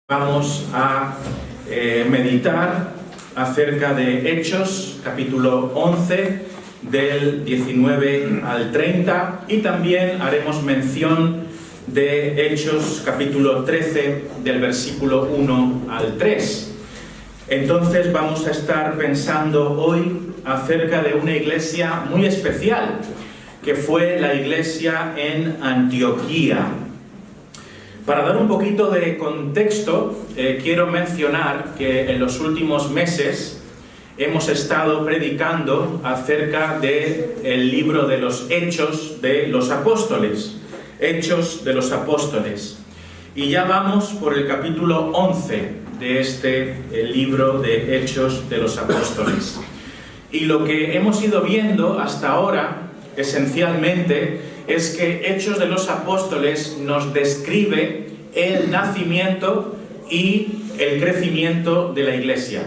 Vamos a meditar acerca de Hechos, capítulo 11, del 19 al 30, y también haremos mención de Hechos, capítulo 13, del versículo 1 al 3. Entonces vamos a estar pensando hoy acerca de una iglesia muy especial, que fue la iglesia en Antioquía. Para dar un poquito de contexto, quiero mencionar que en los últimos meses hemos estado predicando acerca del libro de los Hechos de los Apóstoles. Hechos de los Apóstoles. Y ya vamos por el capítulo 11 de este libro de Hechos de los Apóstoles. Y lo que hemos ido viendo hasta ahora, esencialmente, es que Hechos de los Apóstoles nos describe el nacimiento y el crecimiento de la iglesia.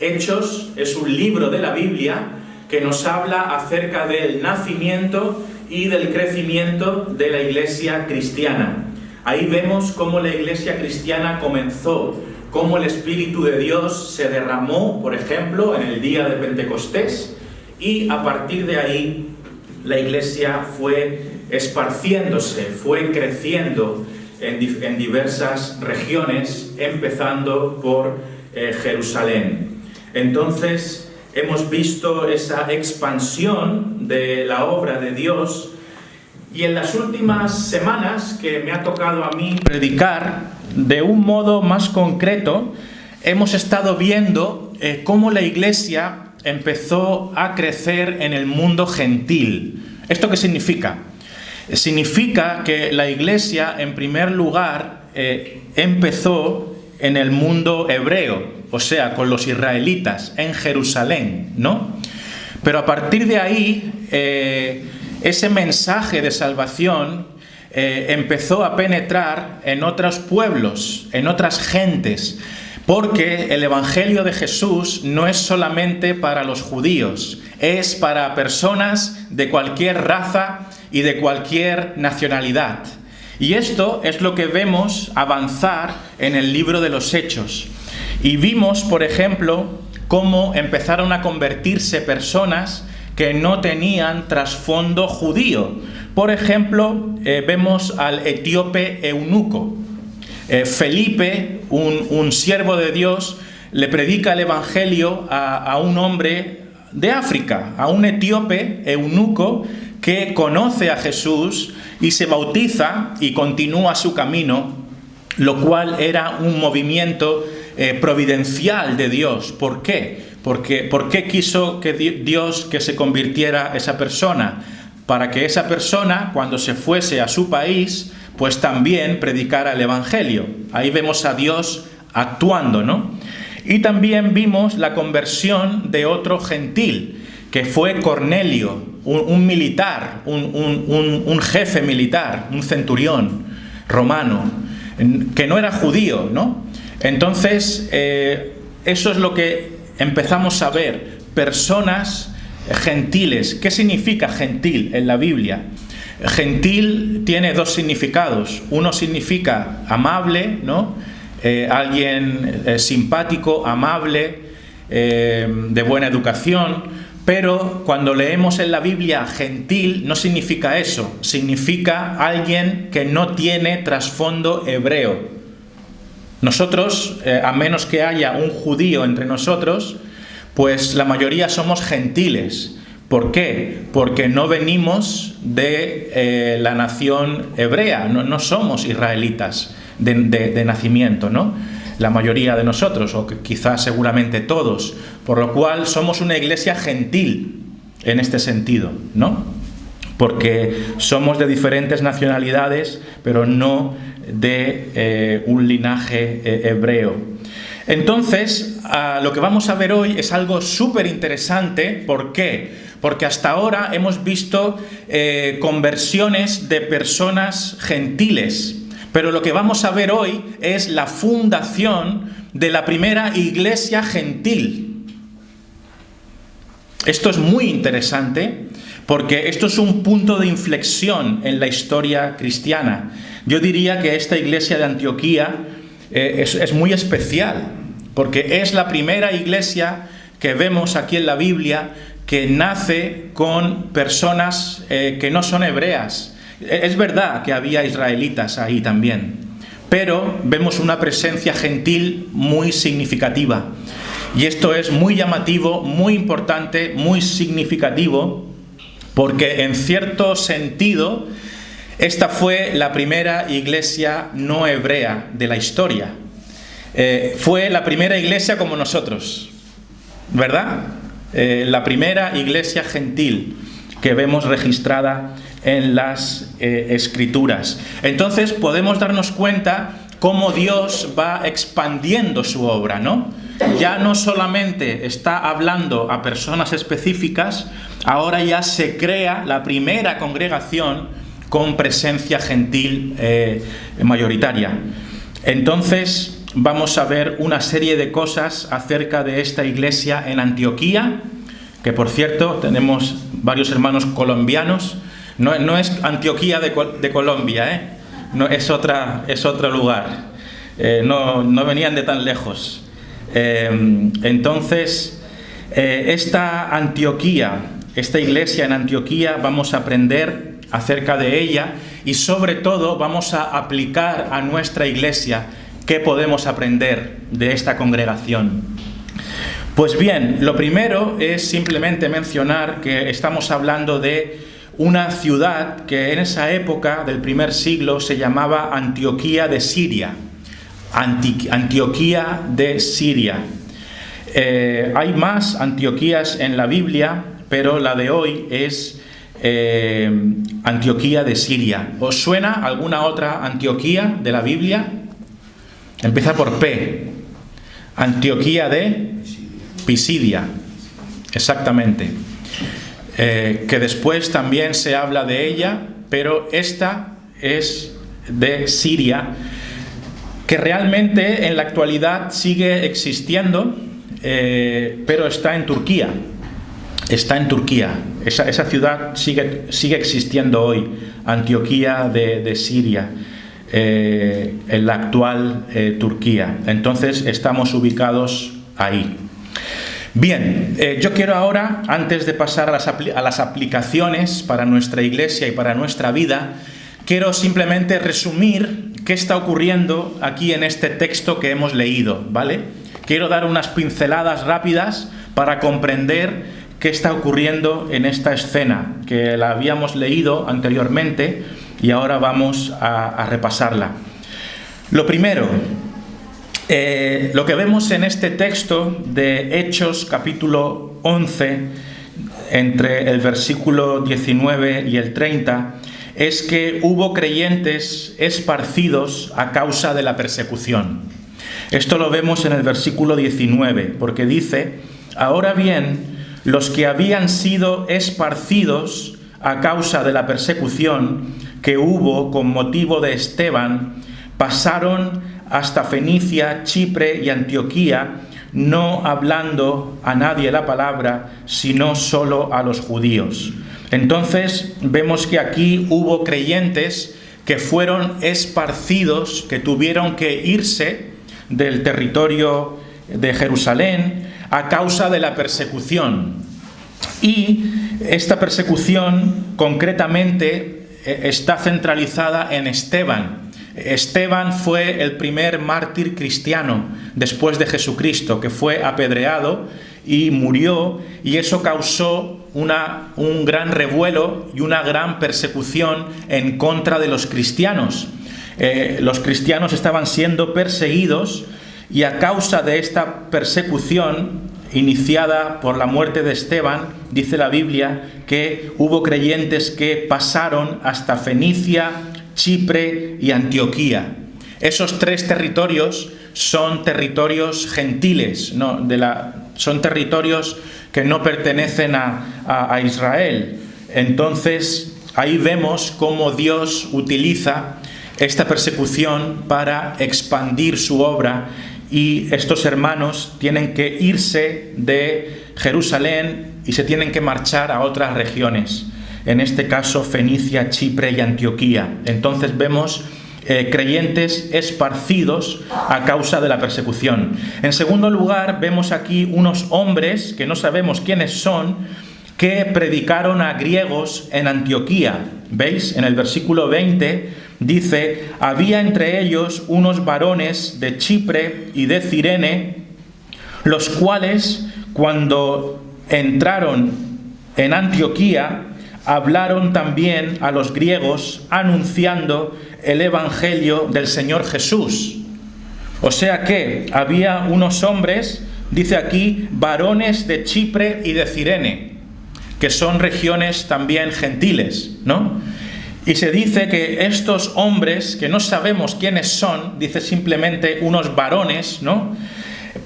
Hechos es un libro de la Biblia que nos habla acerca del nacimiento y del crecimiento de la iglesia cristiana. Ahí vemos cómo la iglesia cristiana comenzó, cómo el Espíritu de Dios se derramó, por ejemplo, en el día de Pentecostés, y a partir de ahí la iglesia fue esparciéndose, fue creciendo en diversas regiones, empezando por Jerusalén. Entonces, hemos visto esa expansión de la obra de Dios, y en las últimas semanas que me ha tocado a mí predicar, de un modo más concreto, hemos estado viendo cómo la iglesia empezó a crecer en el mundo gentil. ¿Esto qué significa? Significa que la iglesia, en primer lugar, empezó en el mundo hebreo, o sea, con los israelitas, en Jerusalén, ¿no? Pero a partir de ahí, ese mensaje de salvación empezó a penetrar en otros pueblos, en otras gentes, porque el Evangelio de Jesús no es solamente para los judíos, es para personas de cualquier raza y de cualquier nacionalidad. Y esto es lo que vemos avanzar en el libro de los Hechos. Y vimos, por ejemplo, cómo empezaron a convertirse personas que no tenían trasfondo judío. Por ejemplo, vemos al etíope eunuco. Felipe, un siervo de Dios, le predica el Evangelio a un hombre de África, a un etíope eunuco que conoce a Jesús y se bautiza y continúa su camino, lo cual era un movimiento providencial de Dios. ¿Por qué? ¿Por qué quiso que Dios que se convirtiera esa persona? Para que esa persona, cuando se fuese a su país, pues también predicara el Evangelio. Ahí vemos a Dios actuando, ¿no? Y también vimos la conversión de otro gentil, que fue Cornelio, un militar, un jefe militar, un centurión romano, que no era judío, ¿no? Entonces, eso es lo que empezamos a ver, personas gentiles. ¿Qué significa gentil en la Biblia? Gentil tiene dos significados. Uno significa amable, ¿no? Alguien simpático, amable, de buena educación. Pero cuando leemos en la Biblia gentil, no significa eso. Significa alguien que no tiene trasfondo hebreo. Nosotros, a menos que haya un judío entre nosotros, pues la mayoría somos gentiles. ¿Por qué? Porque no venimos de la nación hebrea, no somos israelitas de nacimiento, ¿no? La mayoría de nosotros, o quizás seguramente todos, por lo cual somos una iglesia gentil en este sentido, ¿no? Porque somos de diferentes nacionalidades, pero no de un linaje hebreo. Entonces, lo que vamos a ver hoy es algo súper interesante. ¿Por qué? Porque hasta ahora hemos visto conversiones de personas gentiles. Pero lo que vamos a ver hoy es la fundación de la primera iglesia gentil. Esto es muy interesante porque esto es un punto de inflexión en la historia cristiana. Yo diría que esta iglesia de Antioquía es muy especial, porque es la primera iglesia que vemos aquí en la Biblia que nace con personas que no son hebreas. Es verdad que había israelitas ahí también, pero vemos una presencia gentil muy significativa. Y esto es muy llamativo, muy importante, muy significativo, porque en cierto sentido esta fue la primera iglesia no hebrea de la historia. Fue la primera iglesia como nosotros, ¿verdad? La primera iglesia gentil que vemos registrada en las Escrituras. Entonces podemos darnos cuenta cómo Dios va expandiendo su obra, ¿no? Ya no solamente está hablando a personas específicas, ahora ya se crea la primera congregación con presencia gentil mayoritaria. Entonces vamos a ver una serie de cosas acerca de esta iglesia en Antioquía, que por cierto tenemos varios hermanos colombianos. No es Antioquía de Colombia, no, es otro lugar. No venían de tan lejos. Entonces, esta Antioquía, esta iglesia en Antioquía, vamos a aprender acerca de ella y sobre todo vamos a aplicar a nuestra iglesia qué podemos aprender de esta congregación. Pues bien, lo primero es simplemente mencionar que estamos hablando de una ciudad que en esa época del primer siglo se llamaba Antioquía de Siria. Antioquía de Siria. Hay más Antioquías en la Biblia, pero la de hoy es Antioquía de Siria. ¿Os suena alguna otra Antioquía de la Biblia? Empieza por P. Antioquía de Pisidia. Exactamente. Que después también se habla de ella, pero esta es de Siria, que realmente en la actualidad sigue existiendo, pero está en Turquía. Está en Turquía. Esa ciudad sigue existiendo hoy, Antioquía de Siria, en la actual Turquía. Entonces estamos ubicados ahí. Bien, yo quiero ahora, antes de pasar a las aplicaciones para nuestra iglesia y para nuestra vida, quiero simplemente resumir qué está ocurriendo aquí en este texto que hemos leído, ¿vale? Quiero dar unas pinceladas rápidas para comprender qué está ocurriendo en esta escena, que la habíamos leído anteriormente y ahora vamos a repasarla. Lo primero, lo que vemos en este texto de Hechos capítulo 11, entre el versículo 19 y el 30, es que hubo creyentes esparcidos a causa de la persecución. Esto lo vemos en el versículo 19, porque dice: ahora bien, los que habían sido esparcidos a causa de la persecución que hubo con motivo de Esteban, pasaron hasta Fenicia, Chipre y Antioquía, no hablando a nadie la palabra, sino solo a los judíos. Entonces vemos que aquí hubo creyentes que fueron esparcidos, que tuvieron que irse del territorio de Jerusalén a causa de la persecución. Y esta persecución concretamente está centralizada en Esteban. Esteban fue el primer mártir cristiano después de Jesucristo, que fue apedreado y murió, y eso causó un gran revuelo y una gran persecución en contra de los cristianos. Los cristianos estaban siendo perseguidos, y a causa de esta persecución iniciada por la muerte de Esteban, dice la Biblia que hubo creyentes que pasaron hasta Fenicia, Chipre y Antioquía. Esos tres territorios son territorios gentiles, son territorios que no pertenecen a Israel. Entonces, ahí vemos cómo Dios utiliza esta persecución para expandir su obra, y estos hermanos tienen que irse de Jerusalén y se tienen que marchar a otras regiones. En este caso, Fenicia, Chipre y Antioquía. Entonces vemos creyentes esparcidos a causa de la persecución. En segundo lugar, vemos aquí unos hombres, que no sabemos quiénes son, que predicaron a griegos en Antioquía. ¿Veis? En el versículo 20 dice: había entre ellos unos varones de Chipre y de Cirene, los cuales, cuando entraron en Antioquía, hablaron también a los griegos anunciando el Evangelio del Señor Jesús. O sea que había unos hombres, dice aquí, varones de Chipre y de Cirene, que son regiones también gentiles, ¿no? Y se dice que estos hombres, que no sabemos quiénes son, dice simplemente unos varones, ¿no?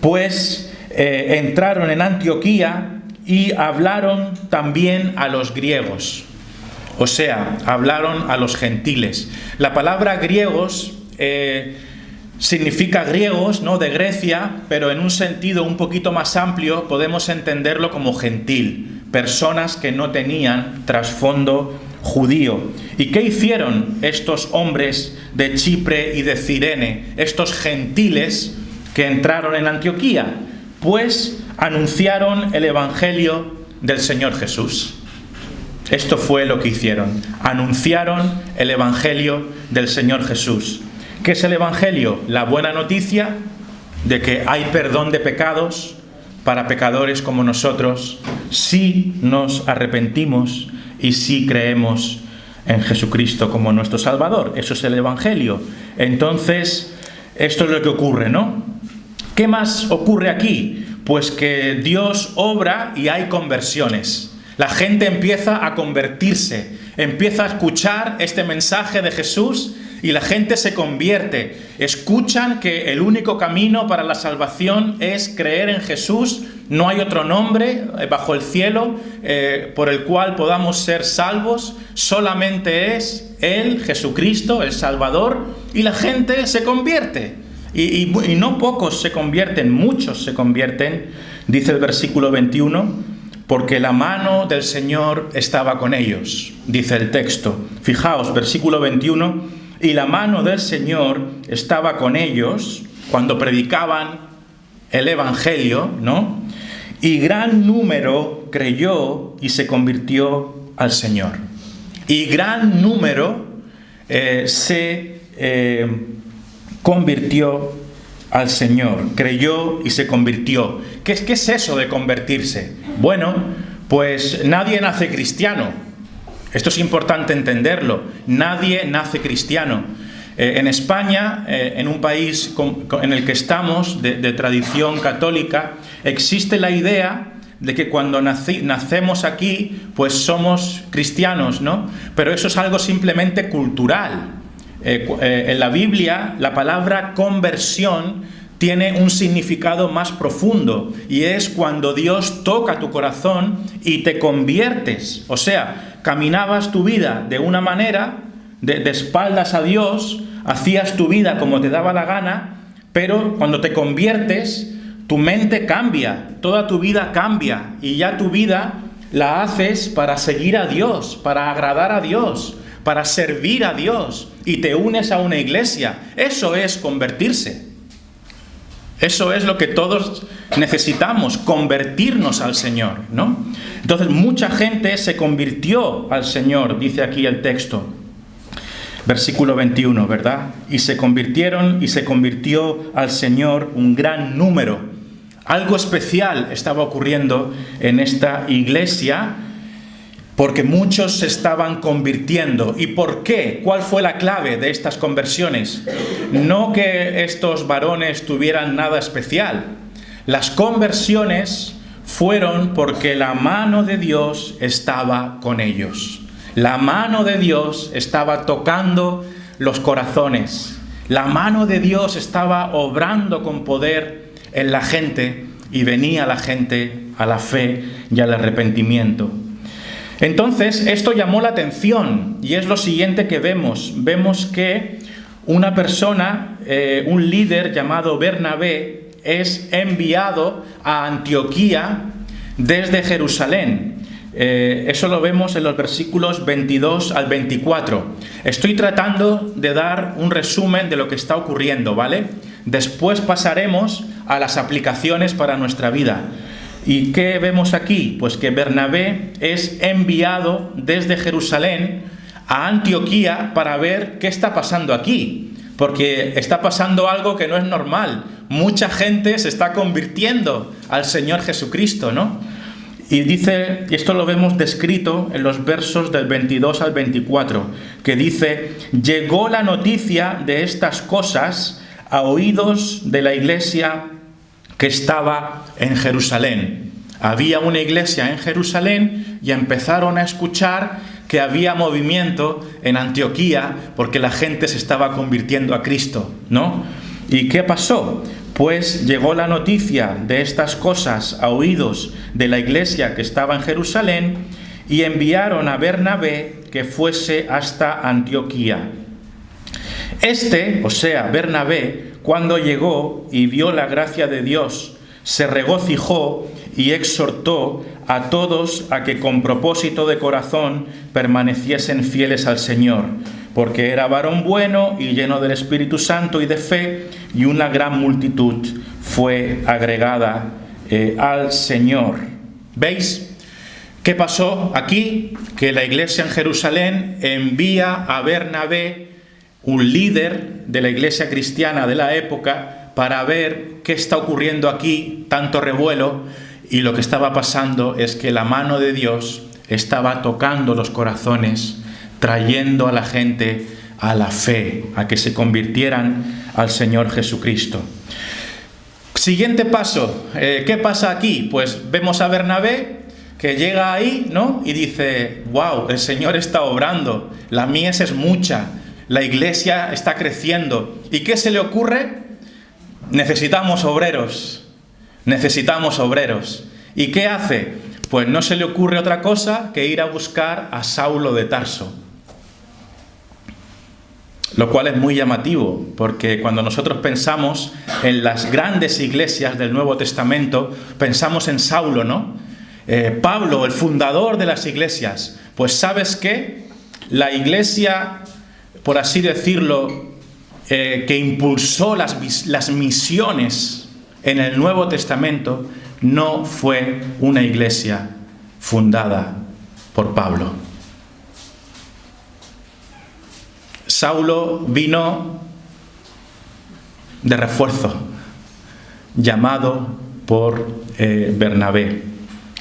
Pues entraron en Antioquía y hablaron también a los griegos. O sea, hablaron a los gentiles. La palabra griegos significa griegos, ¿no?, de Grecia, pero en un sentido un poquito más amplio podemos entenderlo como gentil, personas que no tenían trasfondo judío. ¿Y qué hicieron estos hombres de Chipre y de Cirene, estos gentiles que entraron en Antioquía? Pues anunciaron el Evangelio del Señor Jesús. Esto fue lo que hicieron. Anunciaron el Evangelio del Señor Jesús. ¿Qué es el Evangelio? La buena noticia de que hay perdón de pecados para pecadores como nosotros, si nos arrepentimos y si creemos en Jesucristo como nuestro Salvador. Eso es el Evangelio. Entonces, esto es lo que ocurre, ¿no? ¿Qué más ocurre aquí? Pues que Dios obra y hay conversiones. La gente empieza a convertirse, empieza a escuchar este mensaje de Jesús y la gente se convierte. Escuchan que el único camino para la salvación es creer en Jesús. No hay otro nombre bajo el cielo por el cual podamos ser salvos. Solamente es Él, Jesucristo, el Salvador, y la gente se convierte. Y no pocos se convierten, muchos se convierten, dice el versículo 21, porque la mano del Señor estaba con ellos, dice el texto. Fijaos, versículo 21, y la mano del Señor estaba con ellos cuando predicaban el Evangelio, ¿no? Y gran número creyó y se convirtió al Señor. Y gran número se convirtió al Señor, creyó y se convirtió. ¿Qué es eso de convertirse? Bueno, pues nadie nace cristiano. Esto es importante entenderlo. Nadie nace cristiano. En España, en un país en el que estamos, de tradición católica, existe la idea de que cuando nacemos aquí, pues somos cristianos, ¿no? Pero eso es algo simplemente cultural. En la Biblia, la palabra conversión tiene un significado más profundo, y es cuando Dios toca tu corazón y te conviertes. O sea, caminabas tu vida de una manera, de espaldas a Dios, hacías tu vida como te daba la gana, pero cuando te conviertes, tu mente cambia, toda tu vida cambia, y ya tu vida la haces para seguir a Dios, para agradar a Dios, para servir a Dios, y te unes a una iglesia. Eso es convertirse. Eso es lo que todos necesitamos, convertirnos al Señor, ¿no? Entonces, mucha gente se convirtió al Señor, dice aquí el texto. Versículo 21, ¿verdad? Y se convirtieron y se convirtió al Señor un gran número. Algo especial estaba ocurriendo en esta iglesia, porque muchos se estaban convirtiendo. ¿Y por qué? ¿Cuál fue la clave de estas conversiones? No que estos varones tuvieran nada especial. Las conversiones fueron porque la mano de Dios estaba con ellos. La mano de Dios estaba tocando los corazones. La mano de Dios estaba obrando con poder en la gente, y venía la gente a la fe y al arrepentimiento. Entonces, esto llamó la atención, y es lo siguiente que vemos. Vemos que una persona, un líder llamado Bernabé, es enviado a Antioquía desde Jerusalén. Eso lo vemos en los versículos 22 al 24. Estoy tratando de dar un resumen de lo que está ocurriendo, ¿vale? Después pasaremos a las aplicaciones para nuestra vida. ¿Y qué vemos aquí? Pues que Bernabé es enviado desde Jerusalén a Antioquía para ver qué está pasando aquí. Porque está pasando algo que no es normal. Mucha gente se está convirtiendo al Señor Jesucristo, ¿no? Y dice, y esto lo vemos descrito en los versos del 22 al 24, que dice: llegó la noticia de estas cosas a oídos de la iglesia que estaba en Jerusalén. Había una iglesia en Jerusalén y empezaron a escuchar que había movimiento en Antioquía porque la gente se estaba convirtiendo a Cristo, ¿no? ¿Y qué pasó? Pues llegó la noticia de estas cosas a oídos de la iglesia que estaba en Jerusalén y enviaron a Bernabé que fuese hasta Antioquía. O sea, Bernabé, cuando llegó y vio la gracia de Dios, se regocijó y exhortó a todos a que con propósito de corazón permaneciesen fieles al Señor, porque era varón bueno y lleno del Espíritu Santo y de fe, y una gran multitud fue agregada al Señor. ¿Veis qué pasó aquí? Que la iglesia en Jerusalén envía a Bernabé, un líder de la iglesia cristiana de la época, para ver qué está ocurriendo aquí, tanto revuelo, y lo que estaba pasando es que la mano de Dios estaba tocando los corazones, trayendo a la gente a la fe, a que se convirtieran al Señor Jesucristo. Siguiente paso, ¿qué pasa aquí? Pues vemos a Bernabé que llega ahí, ¿no? Y dice: wow, el Señor está obrando, la mies es mucha, la iglesia está creciendo. ¿Y qué se le ocurre? Necesitamos obreros. ¿Y qué hace? Pues no se le ocurre otra cosa que ir a buscar a Saulo de Tarso. Lo cual es muy llamativo, porque cuando nosotros pensamos en las grandes iglesias del Nuevo Testamento, pensamos en Saulo, ¿no? Pablo, el fundador de las iglesias. Pues ¿sabes qué? La iglesia, por así decirlo, que impulsó las misiones en el Nuevo Testamento, no fue una iglesia fundada por Pablo. Saulo vino de refuerzo, llamado por Bernabé.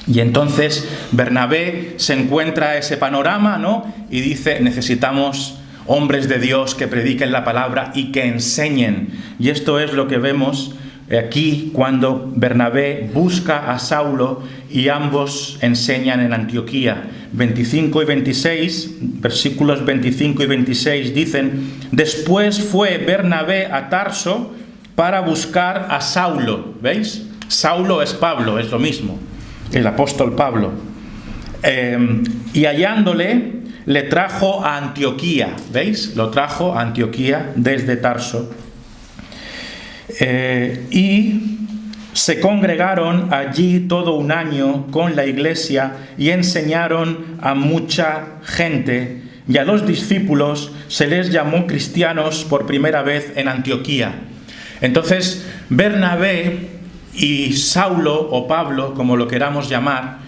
Y entonces Bernabé se encuentra ese panorama, ¿no? Y dice: necesitamos hombres de Dios que prediquen la palabra y que enseñen. Y esto es lo que vemos aquí cuando Bernabé busca a Saulo y ambos enseñan en Antioquía. 25 y 26, versículos 25 y 26 dicen: después fue Bernabé a Tarso para buscar a Saulo. ¿Veis? Saulo es Pablo, es lo mismo, el apóstol Pablo. Y hallándole, le trajo a Antioquía. ¿Veis? Lo trajo a Antioquía desde Tarso. Y se congregaron allí todo un año con la iglesia y enseñaron a mucha gente, y a los discípulos se les llamó cristianos por primera vez en Antioquía. Entonces Bernabé y Saulo, o Pablo, como lo queramos llamar,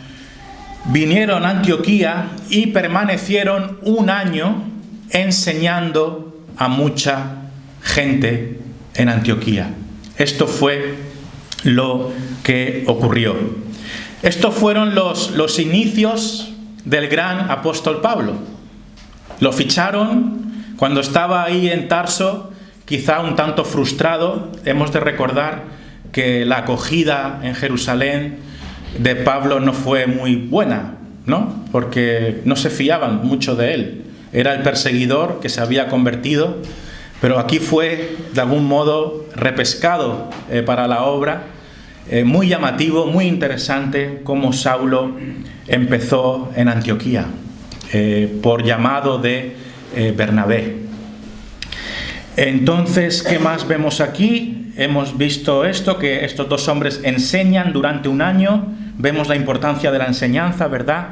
vinieron a Antioquía y permanecieron un año enseñando a mucha gente en Antioquía. Esto fue lo que ocurrió. Estos fueron los inicios del gran apóstol Pablo. Lo ficharon cuando estaba ahí en Tarso, quizá un tanto frustrado. Hemos de recordar que la acogida en Jerusalén de Pablo no fue muy buena, ¿no? Porque no se fiaban mucho de él. Era el perseguidor que se había convertido, pero aquí fue de algún modo repescado para la obra. Muy llamativo, muy interesante cómo Saulo empezó en Antioquía por llamado de Bernabé. Entonces, ¿qué más vemos aquí? Hemos visto esto, que estos dos hombres enseñan durante un año. Vemos la importancia de la enseñanza, ¿verdad?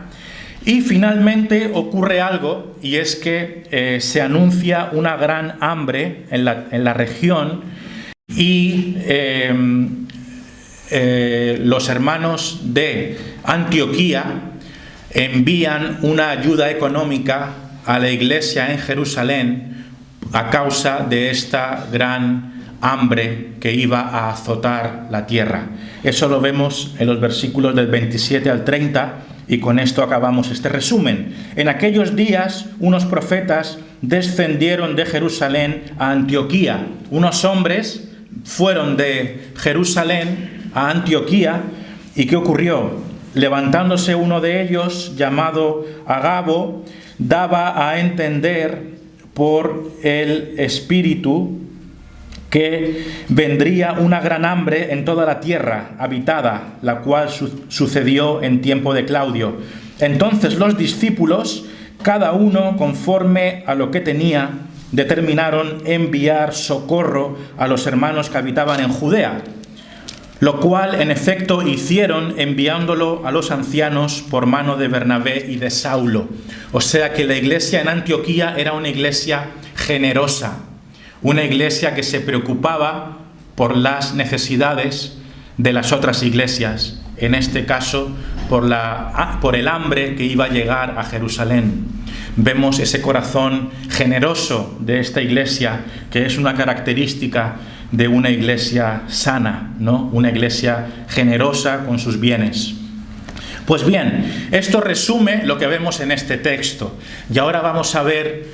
Y finalmente ocurre algo, y es que se anuncia una gran hambre en la región, y los hermanos de Antioquía envían una ayuda económica a la iglesia en Jerusalén a causa de esta gran hambre que iba a azotar la tierra. Eso lo vemos en los versículos del 27 al 30, y con esto acabamos este resumen. En aquellos días unos profetas descendieron de Jerusalén a Antioquía. Unos hombres fueron de Jerusalén a Antioquía, ¿y qué ocurrió? Levantándose uno de ellos, llamado Agabo, daba a entender por el Espíritu que vendría una gran hambre en toda la tierra habitada, la cual sucedió en tiempo de Claudio. Entonces los discípulos, cada uno conforme a lo que tenía, determinaron enviar socorro a los hermanos que habitaban en Judea, lo cual en efecto hicieron, enviándolo a los ancianos por mano de Bernabé y de Saulo. O sea que la iglesia en Antioquía era una iglesia generosa, una iglesia que se preocupaba por las necesidades de las otras iglesias, en este caso por el hambre que iba a llegar a Jerusalén. Vemos ese corazón generoso de esta iglesia, que es una característica de una iglesia sana, ¿no? Una iglesia generosa con sus bienes. Pues bien, esto resume lo que vemos en este texto. Y ahora vamos a ver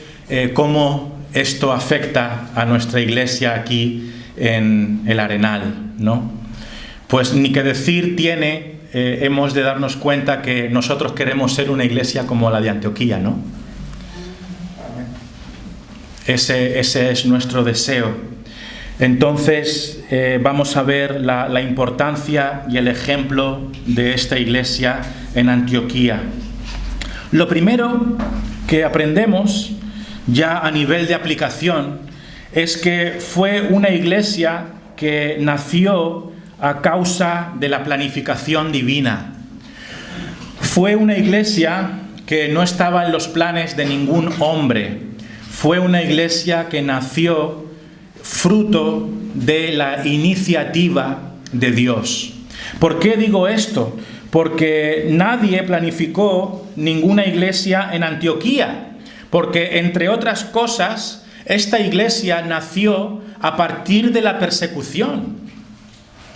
cómo esto afecta a nuestra iglesia aquí en el Arenal, ¿no? Pues ni que decir tiene, hemos de darnos cuenta que nosotros queremos ser una iglesia como la de Antioquía, ¿no? Ese es nuestro deseo. Entonces vamos a ver la importancia y el ejemplo de esta iglesia en Antioquía. Lo primero que aprendemos ya a nivel de aplicación es que fue una iglesia que nació a causa de la planificación divina. Fue una iglesia que no estaba en los planes de ningún hombre. Fue una iglesia que nació fruto de la iniciativa de Dios. ¿Por qué digo esto? Porque nadie planificó ninguna iglesia en Antioquía, porque entre otras cosas, esta iglesia nació a partir de la persecución.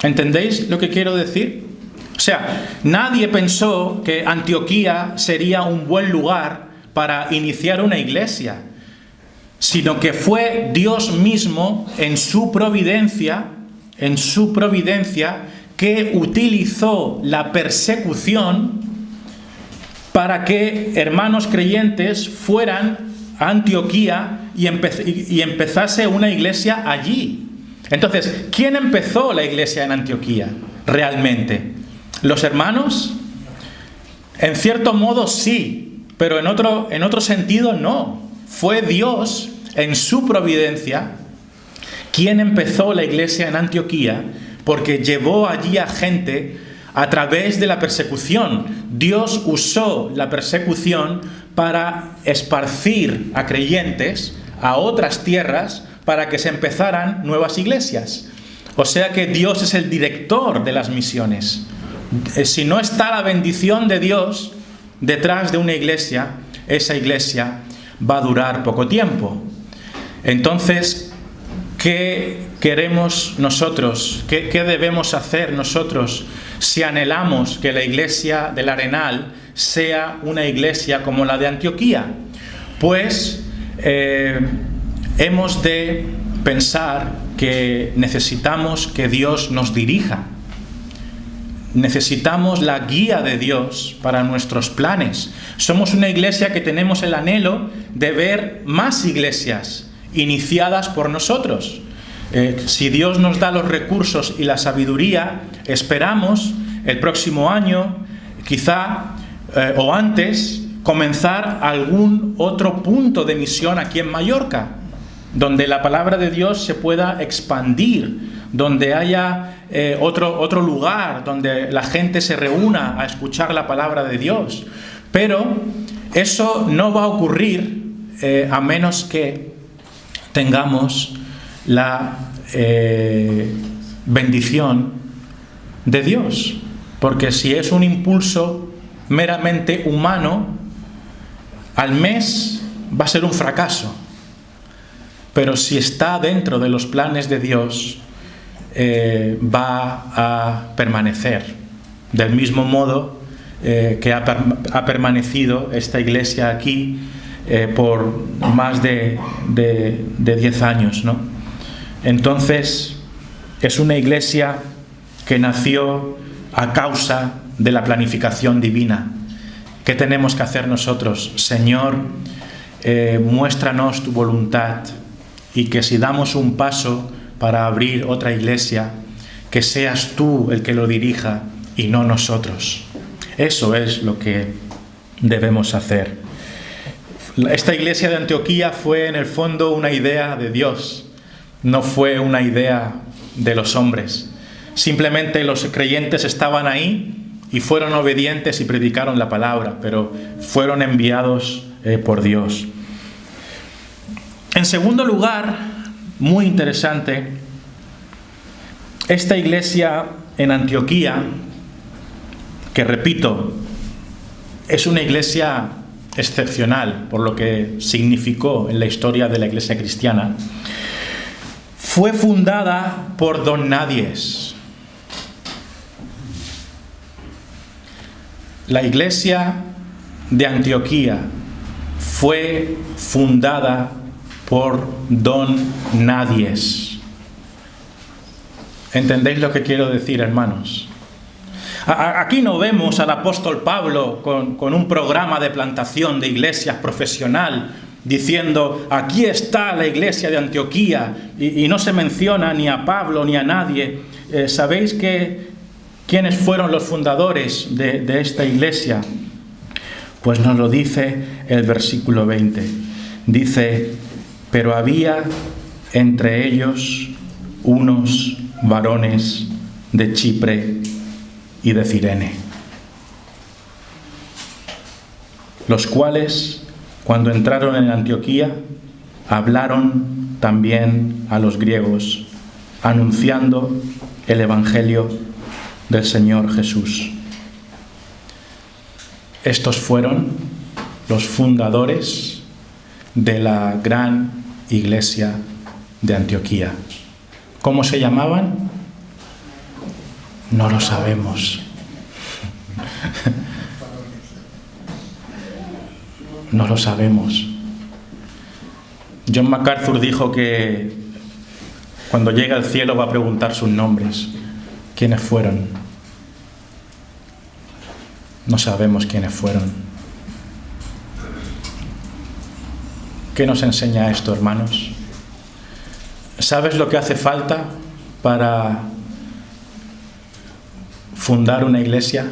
¿Entendéis lo que quiero decir? O sea, nadie pensó que Antioquía sería un buen lugar para iniciar una iglesia, sino que fue Dios mismo en su providencia, que utilizó la persecución para que hermanos creyentes fueran a Antioquía y empezase una iglesia allí. Entonces, ¿quién empezó la iglesia en Antioquía realmente? ¿Los hermanos? En cierto modo sí, pero en otro sentido no. Fue Dios en su providencia quien empezó la iglesia en Antioquía, porque llevó allí a gente a través de la persecución. Dios usó la persecución para esparcir a creyentes a otras tierras para que se empezaran nuevas iglesias. O sea que Dios es el director de las misiones. Si no está la bendición de Dios detrás de una iglesia, esa iglesia va a durar poco tiempo. Entonces, ¿qué queremos nosotros? ¿Qué debemos hacer nosotros si anhelamos que la iglesia del Arenal sea una iglesia como la de Antioquía? Pues hemos de pensar que necesitamos que Dios nos dirija. Necesitamos la guía de Dios para nuestros planes. Somos una iglesia que tenemos el anhelo de ver más iglesias iniciadas por nosotros. Si Dios nos da los recursos y la sabiduría, esperamos el próximo año, quizá o antes, comenzar algún otro punto de misión aquí en Mallorca, donde la palabra de Dios se pueda expandir, donde haya otro lugar donde la gente se reúna a escuchar la palabra de Dios. Pero eso no va a ocurrir a menos que tengamos la bendición de Dios. Porque si es un impulso meramente humano, al mes va a ser un fracaso. Pero si está dentro de los planes de Dios, va a permanecer. Del mismo modo que ha permanecido esta iglesia aquí por más de 10 años, ¿no? Entonces, es una iglesia que nació a causa de la planificación divina. ¿Qué tenemos que hacer nosotros? Señor, muéstranos tu voluntad, y que si damos un paso para abrir otra iglesia, que seas tú el que lo dirija y no nosotros. Eso es lo que debemos hacer. Esta iglesia de Antioquía fue en el fondo una idea de Dios, no fue una idea de los hombres. Simplemente los creyentes estaban ahí y fueron obedientes y predicaron la palabra, pero fueron enviados por Dios. En segundo lugar, muy interesante, esta iglesia en Antioquía, que repito, es una iglesia excepcional por lo que significó en la historia de la iglesia cristiana, fue fundada por don nadies. La iglesia de Antioquía fue fundada por don nadies. ¿Entendéis lo que quiero decir, hermanos? Aquí no vemos al apóstol Pablo con un programa de plantación de iglesias profesional diciendo, aquí está la iglesia de Antioquía, y no se menciona ni a Pablo ni a nadie. ¿Sabéis quiénes fueron los fundadores de esta iglesia? Pues nos lo dice el versículo 20. Dice, pero había entre ellos unos varones de Chipre y de Cirene, los cuales, cuando entraron en Antioquía, hablaron también a los griegos, anunciando el evangelio del Señor Jesús. Estos fueron los fundadores de la gran iglesia de Antioquía. ¿Cómo se llamaban? No lo sabemos. No lo sabemos. John MacArthur dijo que cuando llegue al cielo va a preguntar sus nombres. ¿Quiénes fueron? No sabemos quiénes fueron. ¿Qué nos enseña esto, hermanos? ¿Sabes lo que hace falta para fundar una iglesia?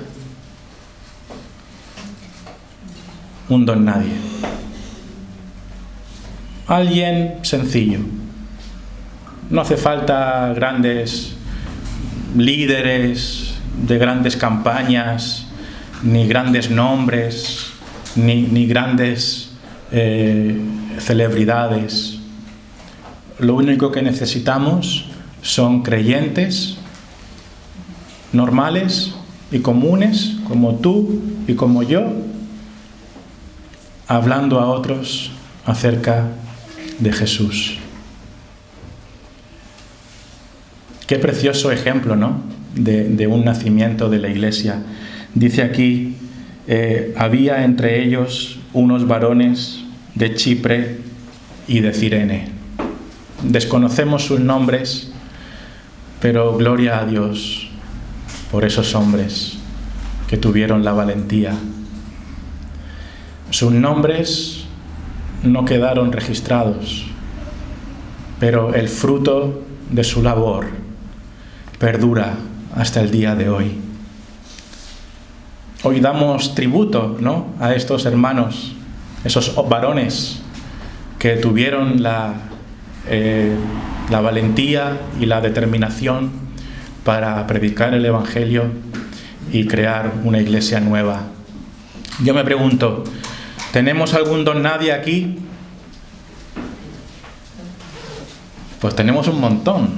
Un don nadie. Alguien sencillo. No hace falta grandes líderes de grandes campañas, ni grandes nombres, ni grandes celebridades. Lo único que necesitamos son creyentes normales y comunes, como tú y como yo, hablando a otros acerca de Jesús. Qué precioso ejemplo, ¿no?, de un nacimiento de la iglesia. Dice aquí, había entre ellos unos varones de Chipre y de Cirene. Desconocemos sus nombres, pero gloria a Dios por esos hombres que tuvieron la valentía. Sus nombres no quedaron registrados, pero el fruto de su labor perdura hasta el día de hoy. Hoy damos tributo, ¿no?, a estos hermanos, esos varones que tuvieron la valentía y la determinación para predicar el evangelio y crear una iglesia nueva. Yo me pregunto, ¿tenemos algún don nadie aquí? Pues tenemos un montón.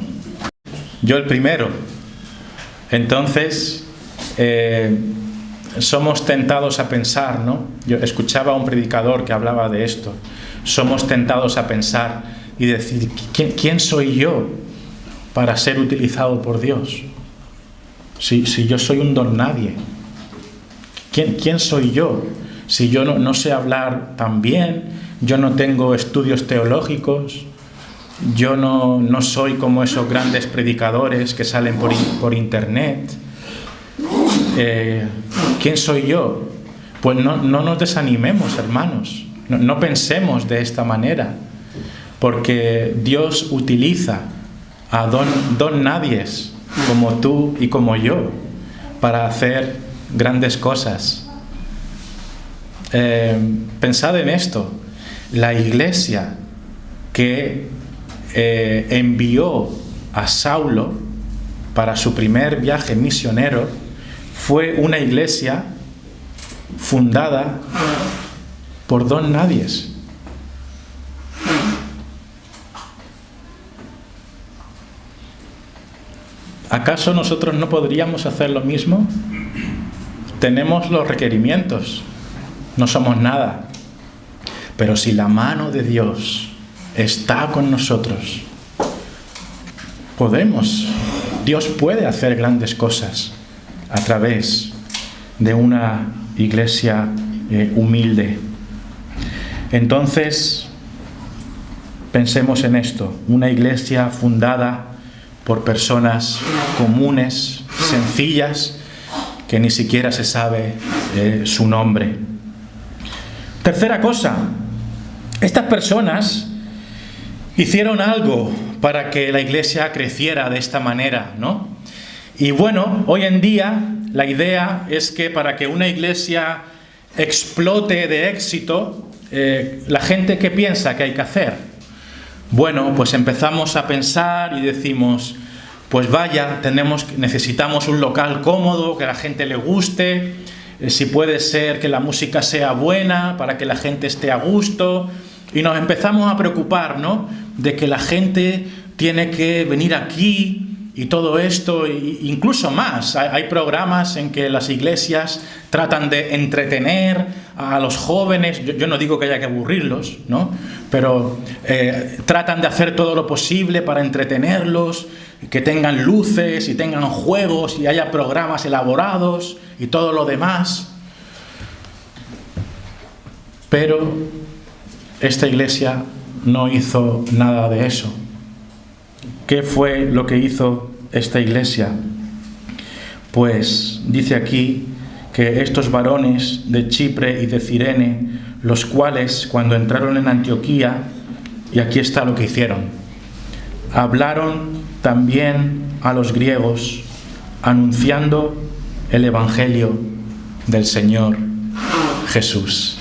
Yo el primero. Entonces, somos tentados a pensar, ¿no? Yo escuchaba a un predicador que hablaba de esto. Somos tentados a pensar y decir, ¿quién soy yo para ser utilizado por Dios? Si yo soy un don nadie. ¿Quién soy yo? Si yo no sé hablar tan bien, yo no tengo estudios teológicos, yo no soy como esos grandes predicadores que salen por internet. ¿Quién soy yo? Pues no nos desanimemos, hermanos. No pensemos de esta manera, porque Dios utiliza a don nadies como tú y como yo para hacer grandes cosas. Pensad en esto. La iglesia que envió a Saulo para su primer viaje misionero fue una iglesia fundada por don nadies. ¿Acaso nosotros no podríamos hacer lo mismo? Tenemos los requerimientos, no somos nada, pero si la mano de Dios está con nosotros, Dios puede hacer grandes cosas a través de una iglesia humilde. Entonces, pensemos en esto, una iglesia fundada por personas comunes, sencillas, que ni siquiera se sabe su nombre. Tercera cosa, estas personas hicieron algo para que la iglesia creciera de esta manera, ¿no? Y bueno, hoy en día la idea es que para que una iglesia explote de éxito, la gente, ¿qué piensa que hay que hacer? Bueno, pues empezamos a pensar y decimos, pues vaya, necesitamos un local cómodo, que a la gente le guste, si puede ser que la música sea buena, para que la gente esté a gusto, y nos empezamos a preocupar, ¿no?, de que la gente tiene que venir aquí y todo esto, e incluso más. Hay programas en que las iglesias tratan de entretener a los jóvenes. Yo no digo que haya que aburrirlos, ¿no?, pero tratan de hacer todo lo posible para entretenerlos, que tengan luces y tengan juegos y haya programas elaborados y todo lo demás. Pero esta iglesia no hizo nada de eso. ¿Qué fue lo que hizo esta iglesia? Pues dice aquí que estos varones de Chipre y de Cirene, los cuales cuando entraron en Antioquía, y aquí está lo que hicieron, hablaron también a los griegos, anunciando el evangelio del Señor Jesús.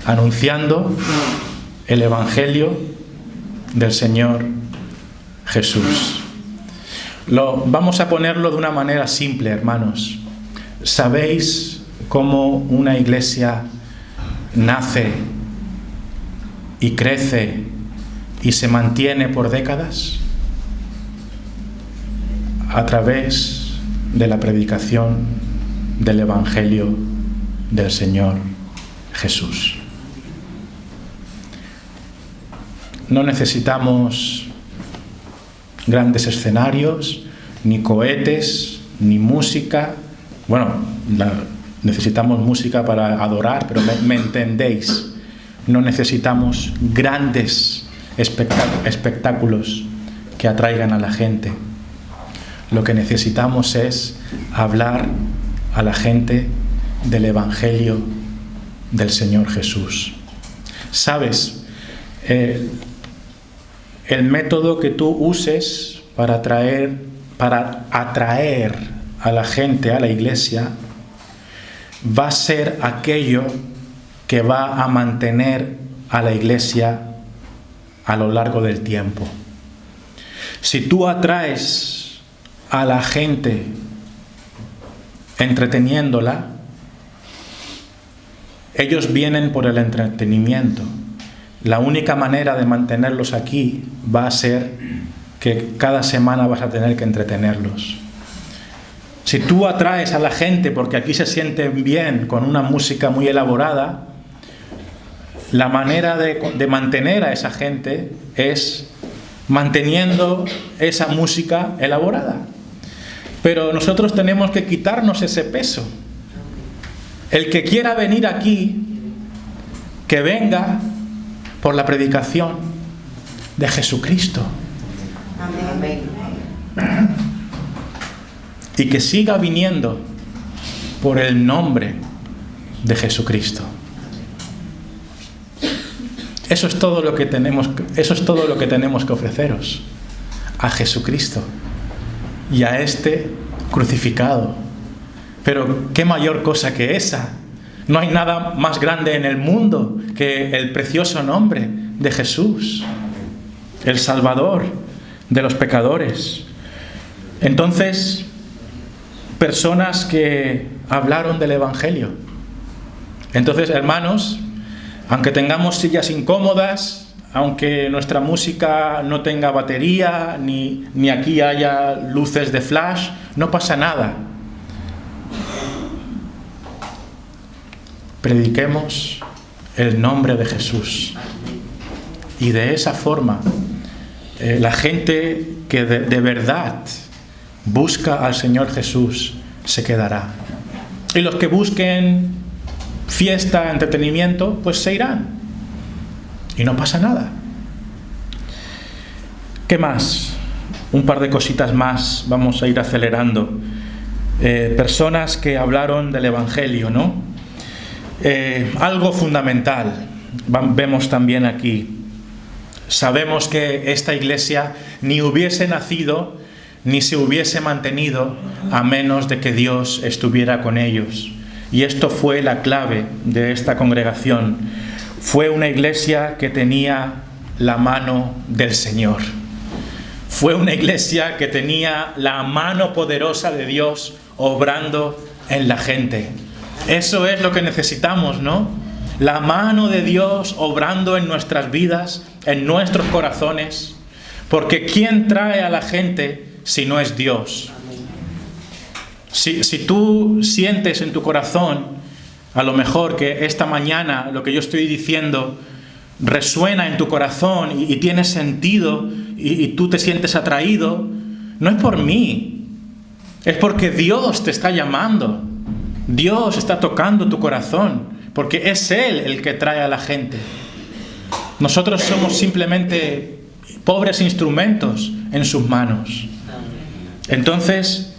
Anunciando el evangelio del Señor Jesús. Vamos a ponerlo de una manera simple, hermanos. ¿Sabéis cómo una iglesia nace y crece y se mantiene por décadas? A través de la predicación del evangelio del Señor Jesús. No necesitamos grandes escenarios, ni cohetes, ni música. Bueno, necesitamos música para adorar, pero me entendéis. No necesitamos grandes espectáculos que atraigan a la gente. Lo que necesitamos es hablar a la gente del evangelio del Señor Jesús. ¿Sabes? El método que tú uses para atraer a la gente a la iglesia va a ser aquello que va a mantener a la iglesia a lo largo del tiempo. Si tú atraes a la gente entreteniéndola, Ellos vienen por el entretenimiento. La única manera de mantenerlos aquí va a ser que cada semana vas a tener que entretenerlos. Si tú atraes a la gente porque aquí se sienten bien con una música muy elaborada, la manera de mantener a esa gente es manteniendo esa música elaborada. Pero nosotros tenemos que quitarnos ese peso. El que quiera venir aquí, que venga por la predicación de Jesucristo. Amén. Y que siga viniendo por el nombre de Jesucristo. Eso es todo lo que tenemos que ofreceros a Jesucristo y a este crucificado. Pero qué mayor cosa que esa. No hay nada más grande en el mundo que el precioso nombre de Jesús, el Salvador de los pecadores. Entonces, personas que hablaron del Evangelio. Entonces, hermanos, aunque tengamos sillas incómodas, aunque nuestra música no tenga batería, ni aquí haya luces de flash, no pasa nada. Prediquemos el nombre de Jesús. Y de esa forma, la gente que de verdad busca al Señor Jesús se quedará. Y los que busquen fiesta, entretenimiento, pues se irán. Y no pasa nada. ¿Qué más? Un par de cositas más, vamos a ir acelerando. Personas que hablaron del Evangelio, ¿no? Algo fundamental vemos también aquí. Sabemos que esta iglesia ni hubiese nacido ni se hubiese mantenido a menos de que Dios estuviera con ellos. Y esto fue la clave de esta congregación. Fue una iglesia que tenía la mano del Señor. Fue una iglesia que tenía la mano poderosa de Dios obrando en la gente. Eso es lo que necesitamos, ¿no? La mano de Dios obrando en nuestras vidas, en nuestros corazones. Porque ¿quién trae a la gente si no es Dios? Si tú sientes en tu corazón, a lo mejor que esta mañana lo que yo estoy diciendo resuena en tu corazón y tiene sentido y tú te sientes atraído, no es por mí, es porque Dios te está llamando. Dios está tocando tu corazón, porque es Él el que trae a la gente. Nosotros somos simplemente pobres instrumentos en sus manos. Entonces,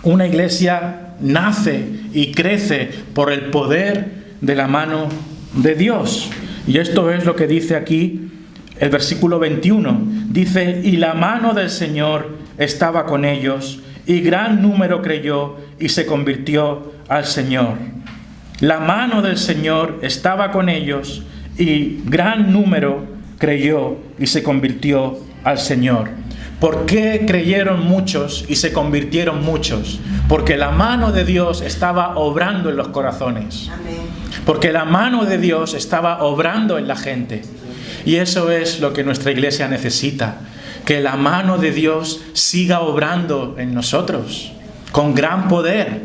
una iglesia nace y crece por el poder de la mano de Dios. Y esto es lo que dice aquí el versículo 21. Dice, y la mano del Señor estaba con ellos, y gran número creyó y se convirtió al Señor. La mano del Señor estaba con ellos, y gran número creyó y se convirtió al Señor. ¿Por qué creyeron muchos y se convirtieron muchos? Porque la mano de Dios estaba obrando en los corazones. Porque la mano de Dios estaba obrando en la gente. Y eso es lo que nuestra iglesia necesita. Que la mano de Dios siga obrando en nosotros con gran poder.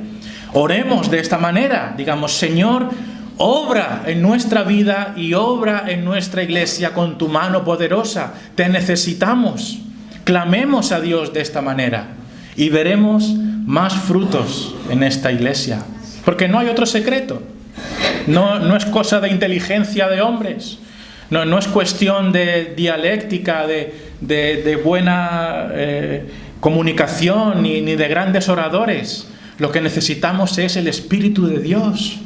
Oremos de esta manera. Digamos, Señor, obra en nuestra vida y obra en nuestra iglesia con tu mano poderosa. Te necesitamos. Clamemos a Dios de esta manera y veremos más frutos en esta iglesia. Porque no hay otro secreto. No es cosa de inteligencia de hombres. No es cuestión de dialéctica, de buena comunicación, ni de grandes oradores. Lo que necesitamos es el Espíritu de Dios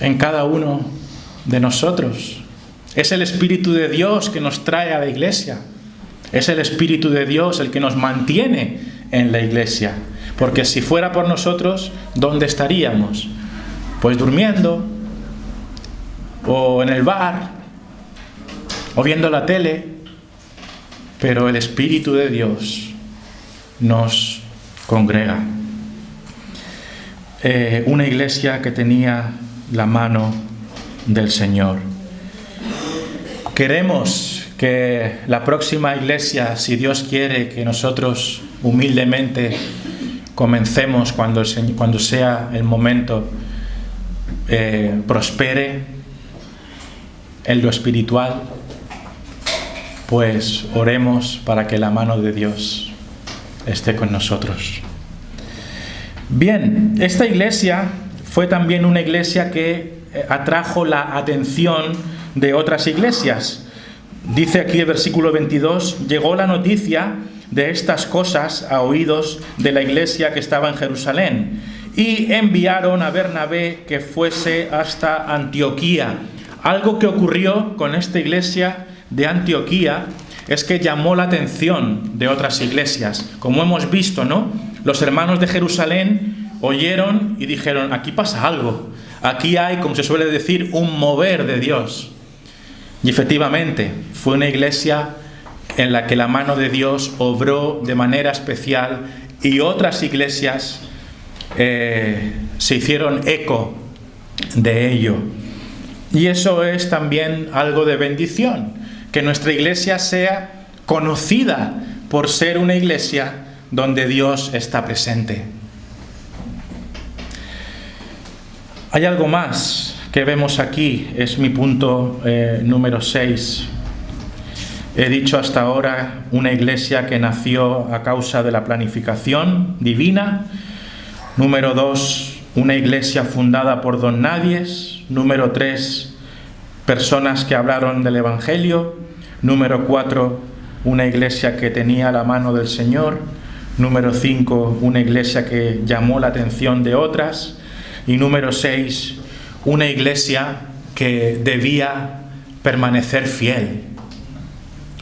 en cada uno de nosotros. Es el Espíritu de Dios que nos trae a la iglesia. Es el Espíritu de Dios el que nos mantiene en la iglesia. Porque si fuera por nosotros, ¿dónde estaríamos? Pues durmiendo, o en el bar, o viendo la tele. Pero el Espíritu de Dios nos congrega. Una iglesia que tenía la mano del Señor. Queremos que la próxima iglesia, si Dios quiere, que nosotros humildemente comencemos cuando sea el momento, prospere en lo espiritual, pues oremos para que la mano de Dios esté con nosotros. Bien, esta iglesia fue también una iglesia que atrajo la atención de otras iglesias. Dice aquí el versículo 22, llegó la noticia de estas cosas a oídos de la iglesia que estaba en Jerusalén y enviaron a Bernabé que fuese hasta Antioquía. Algo que ocurrió con esta iglesia de Antioquía es que llamó la atención de otras iglesias. Como hemos visto, ¿no? Los hermanos de Jerusalén oyeron y dijeron, aquí pasa algo. Aquí hay, como se suele decir, un mover de Dios. Y efectivamente, fue una iglesia en la que la mano de Dios obró de manera especial y otras iglesias se hicieron eco de ello. Y eso es también algo de bendición, que nuestra iglesia sea conocida por ser una iglesia donde Dios está presente. Hay algo más que vemos aquí, es mi punto número 6. He dicho hasta ahora una iglesia que nació a causa de la planificación divina. Número 2, una iglesia fundada por don nadies. Número 3, personas que hablaron del Evangelio. Número 4, una iglesia que tenía la mano del Señor. Número 5, una iglesia que llamó la atención de otras. Y número 6, una iglesia que debía permanecer fiel.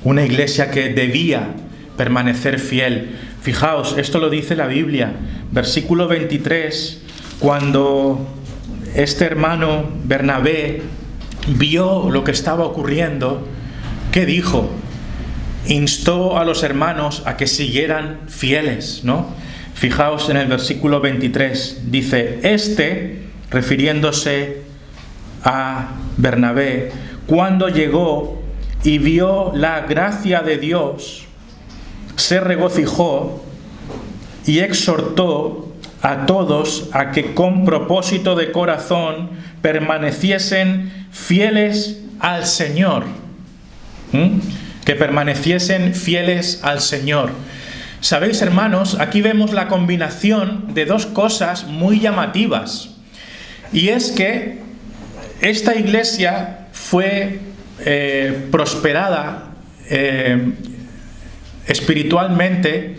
Una iglesia que debía permanecer fiel. Fijaos, esto lo dice la Biblia. Versículo 23, cuando este hermano Bernabé vio lo que estaba ocurriendo, ¿qué dijo? Instó a los hermanos a que siguieran fieles, ¿no? Fijaos en el versículo 23, dice, refiriéndose a Bernabé, cuando llegó y vio la gracia de Dios, se regocijó y exhortó a todos a que con propósito de corazón permaneciesen fieles al Señor. Que permaneciesen fieles al Señor. Sabéis, hermanos, aquí vemos la combinación de dos cosas muy llamativas. Y es que esta iglesia fue prosperada espiritualmente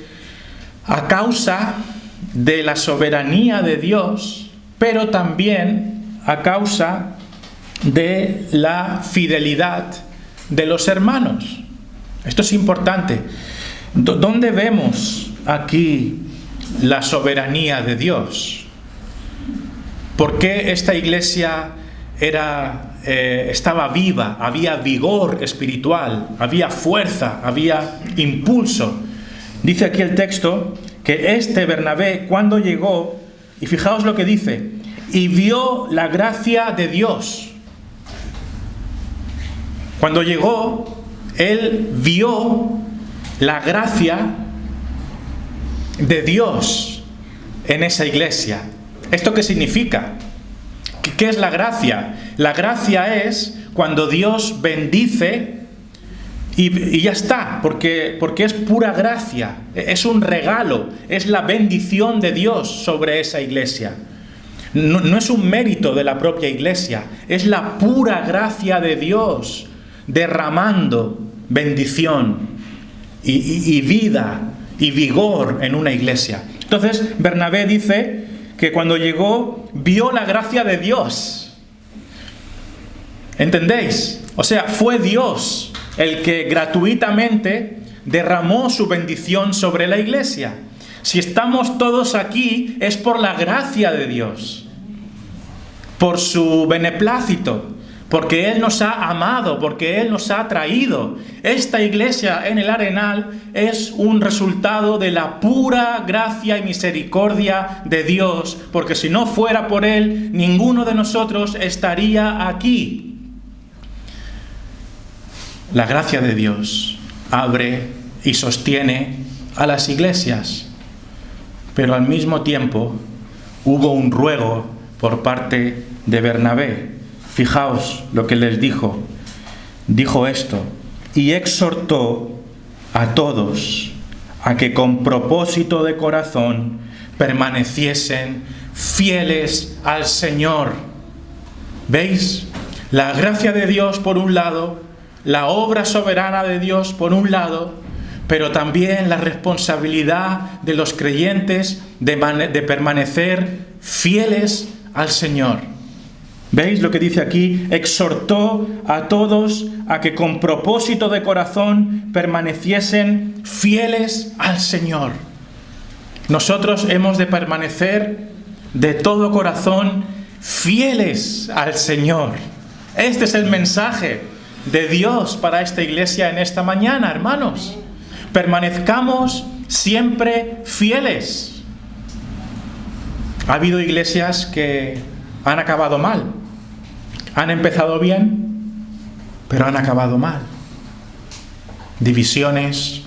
a causa de la soberanía de Dios, pero también a causa de la fidelidad de los hermanos. Esto es importante. ¿Dónde vemos aquí la soberanía de Dios? ¿Por qué esta iglesia estaba viva? Había vigor espiritual, había fuerza, había impulso. Dice aquí el texto que Bernabé, cuando llegó, y fijaos lo que dice, y vio la gracia de Dios. Cuando llegó, él vio la gracia de Dios en esa iglesia. ¿Esto qué significa? ¿Qué es la gracia? La gracia es cuando Dios bendice y ya está, porque es pura gracia, es un regalo, es la bendición de Dios sobre esa iglesia. No es un mérito de la propia iglesia, es la pura gracia de Dios derramando bendición y vida y vigor en una iglesia. Entonces Bernabé dice que cuando llegó vio la gracia de Dios. ¿Entendéis? O sea, fue Dios el que gratuitamente derramó su bendición sobre la iglesia. Si estamos todos aquí es por la gracia de Dios, por su beneplácito, porque Él nos ha amado, porque Él nos ha traído. Esta iglesia en el Arenal es un resultado de la pura gracia y misericordia de Dios, porque si no fuera por Él, ninguno de nosotros estaría aquí. La gracia de Dios abre y sostiene a las iglesias, pero al mismo tiempo hubo un ruego por parte de Bernabé. Fijaos lo que les dijo. Dijo esto: y exhortó a todos a que con propósito de corazón permaneciesen fieles al Señor. ¿Veis? La gracia de Dios por un lado, la obra soberana de Dios por un lado, pero también la responsabilidad de los creyentes de permanecer fieles al Señor. ¿Veis lo que dice aquí? Exhortó a todos a que con propósito de corazón permaneciesen fieles al Señor. Nosotros hemos de permanecer de todo corazón fieles al Señor. Este es el mensaje de Dios para esta iglesia en esta mañana, hermanos. Permanezcamos siempre fieles. Ha habido iglesias que han acabado mal. Han empezado bien, pero han acabado mal. Divisiones,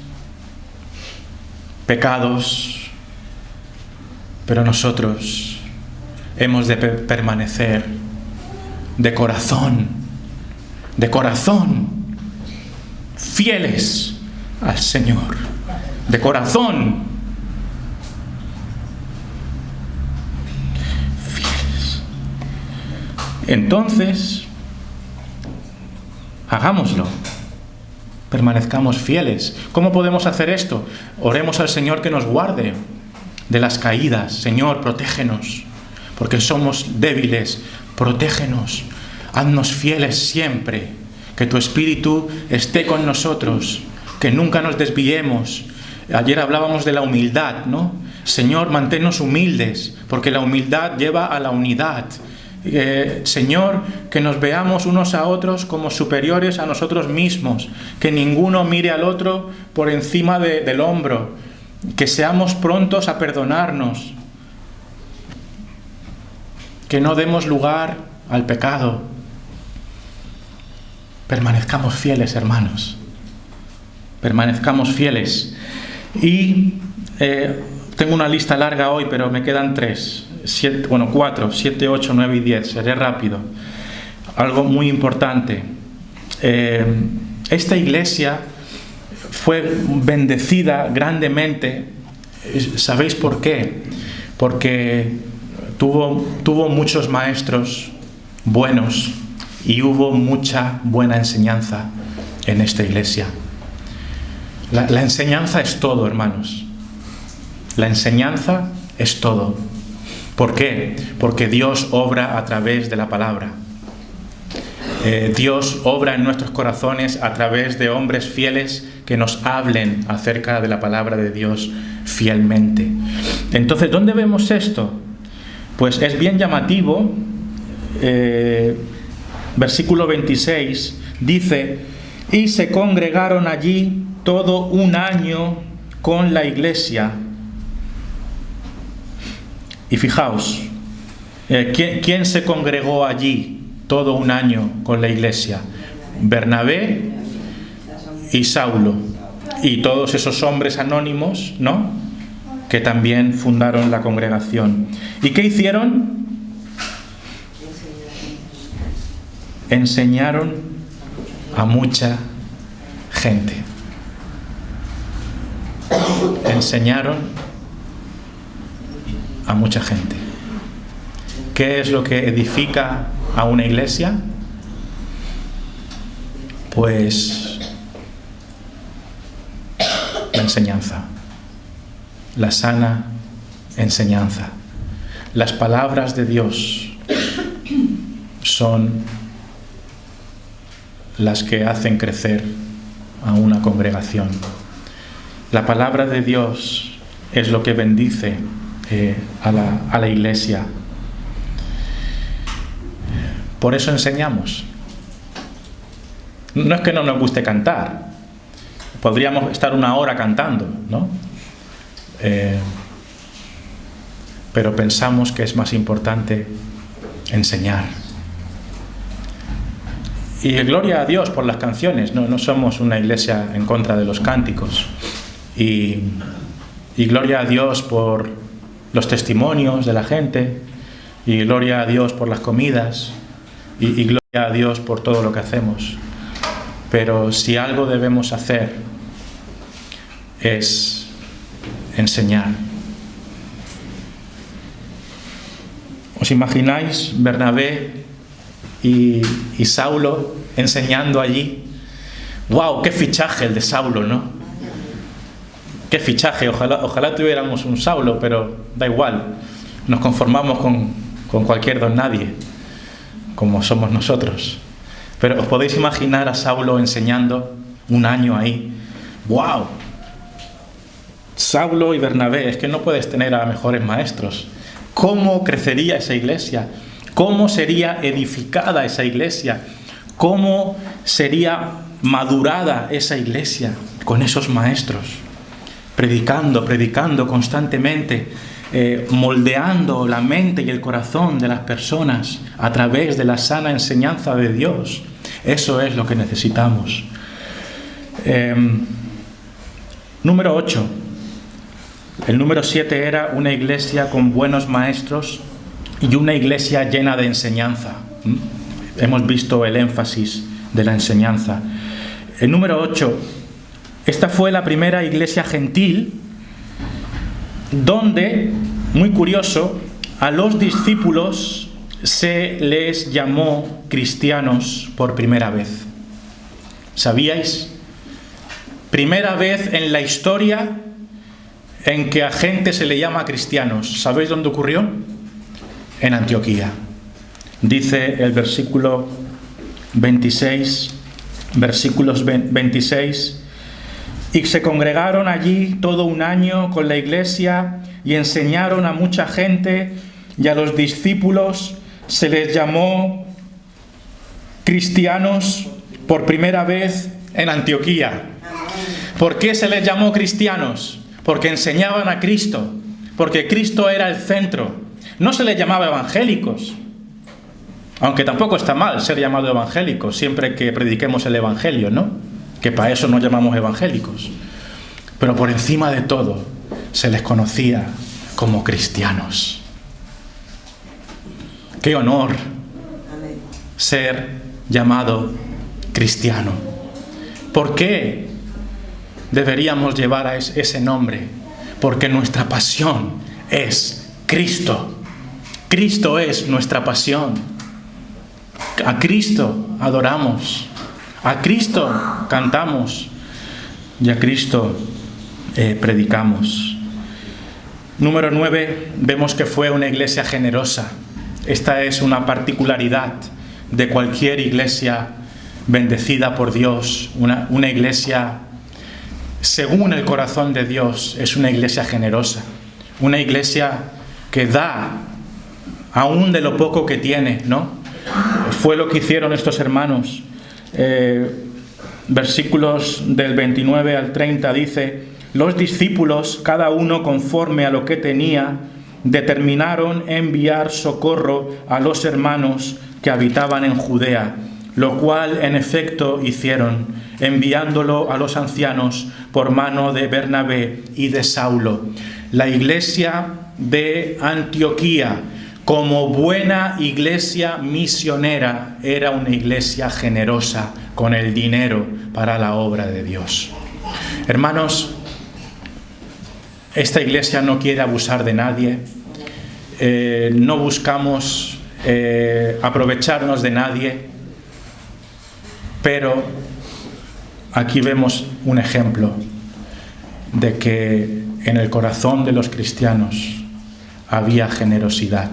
pecados, pero nosotros hemos de permanecer de corazón, fieles al Señor, de corazón. Entonces, hagámoslo, permanezcamos fieles. ¿Cómo podemos hacer esto? Oremos al Señor que nos guarde de las caídas. Señor, protégenos, porque somos débiles, protégenos, haznos fieles siempre, que tu Espíritu esté con nosotros, que nunca nos desviemos. Ayer hablábamos de la humildad, ¿no? Señor, manténnos humildes, porque la humildad lleva a la unidad. Señor, que nos veamos unos a otros como superiores a nosotros mismos, que ninguno mire al otro por encima del hombro, que seamos prontos a perdonarnos, que no demos lugar al pecado. Permanezcamos fieles, hermanos, permanezcamos fieles. Y tengo una lista larga hoy, pero me quedan 4, 7, 8, 9 y 10. Seré rápido. Algo muy importante. Esta iglesia fue bendecida grandemente. ¿Sabéis por qué? Porque tuvo muchos maestros buenos y hubo mucha buena enseñanza en esta iglesia. La enseñanza es todo, hermanos. La enseñanza es todo. ¿Por qué? Porque Dios obra a través de la palabra. Dios obra en nuestros corazones a través de hombres fieles que nos hablen acerca de la palabra de Dios fielmente. Entonces, ¿dónde vemos esto? Pues es bien llamativo. Versículo 26 dice: y se congregaron allí todo un año con la iglesia. Y fijaos, ¿quién se congregó allí todo un año con la iglesia? Bernabé y Saulo, y todos esos hombres anónimos, ¿no?, que también fundaron la congregación. ¿Y qué hicieron? Enseñaron a mucha gente. Enseñaron a mucha gente. ¿Qué es lo que edifica a una iglesia? Pues la enseñanza, la sana enseñanza. Las palabras de Dios son las que hacen crecer a una congregación. La palabra de Dios es lo que bendice a la iglesia. Por eso enseñamos. No es que no nos guste cantar. Podríamos estar 1 hora cantando, ¿no? Pero pensamos que es más importante enseñar. Y gloria a Dios por las canciones. No somos una iglesia en contra de los cánticos. Y gloria a Dios por los testimonios de la gente. Y gloria a Dios por las comidas. Y gloria a Dios por todo lo que hacemos. Pero si algo debemos hacer es enseñar. ¿Os imagináis Bernabé y Saulo enseñando allí? ¡Wow! ¡Qué fichaje el de Saulo!, ¿no? ¡Qué fichaje! Ojalá tuviéramos un Saulo, pero da igual. Nos conformamos con cualquier don nadie, como somos nosotros. Pero os podéis imaginar a Saulo enseñando 1 año ahí. ¡Wow! Saulo y Bernabé, es que no puedes tener a mejores maestros. ¿Cómo crecería esa iglesia? ¿Cómo sería edificada esa iglesia? ¿Cómo sería madurada esa iglesia con esos maestros? Predicando constantemente, moldeando la mente y el corazón de las personas a través de la sana enseñanza de Dios. Eso es lo que necesitamos. Número 8. El número 7 era una iglesia con buenos maestros y una iglesia llena de enseñanza. Hemos visto el énfasis de la enseñanza. El número 8. Esta fue la primera iglesia gentil donde, muy curioso, a los discípulos se les llamó cristianos por primera vez. ¿Sabíais? Primera vez en la historia en que a gente se le llama cristianos. ¿Sabéis dónde ocurrió? En Antioquía. Dice el versículo 26, versículos 26, y se congregaron allí todo 1 año con la iglesia y enseñaron a mucha gente, y a los discípulos se les llamó cristianos por primera vez en Antioquía. ¿Por qué se les llamó cristianos? Porque enseñaban a Cristo, porque Cristo era el centro. No se les llamaba evangélicos, aunque tampoco está mal ser llamado evangélicos siempre que prediquemos el evangelio, ¿no? Que para eso nos llamamos evangélicos. Pero por encima de todo se les conocía como cristianos. ¡Qué honor ser llamado cristiano! ¿Por qué deberíamos llevar a ese nombre? Porque nuestra pasión es Cristo. Cristo es nuestra pasión. A Cristo adoramos. A Cristo cantamos. Y a Cristo predicamos. Número 9, vemos que fue una iglesia generosa. Esta es una particularidad de cualquier iglesia bendecida por Dios. Una iglesia según el corazón de Dios es una iglesia generosa. Una iglesia que da aún de lo poco que tiene, ¿no? Fue lo que hicieron estos hermanos. Versículos del 29 al 30 dice: los discípulos, cada uno conforme a lo que tenía, determinaron enviar socorro a los hermanos que habitaban en Judea, lo cual en efecto hicieron, enviándolo a los ancianos por mano de Bernabé y de Saulo. La iglesia de Antioquía, como buena iglesia misionera, era una iglesia generosa con el dinero para la obra de Dios. Hermanos, esta iglesia no quiere abusar de nadie, no buscamos aprovecharnos de nadie, pero aquí vemos un ejemplo de que en el corazón de los cristianos había generosidad,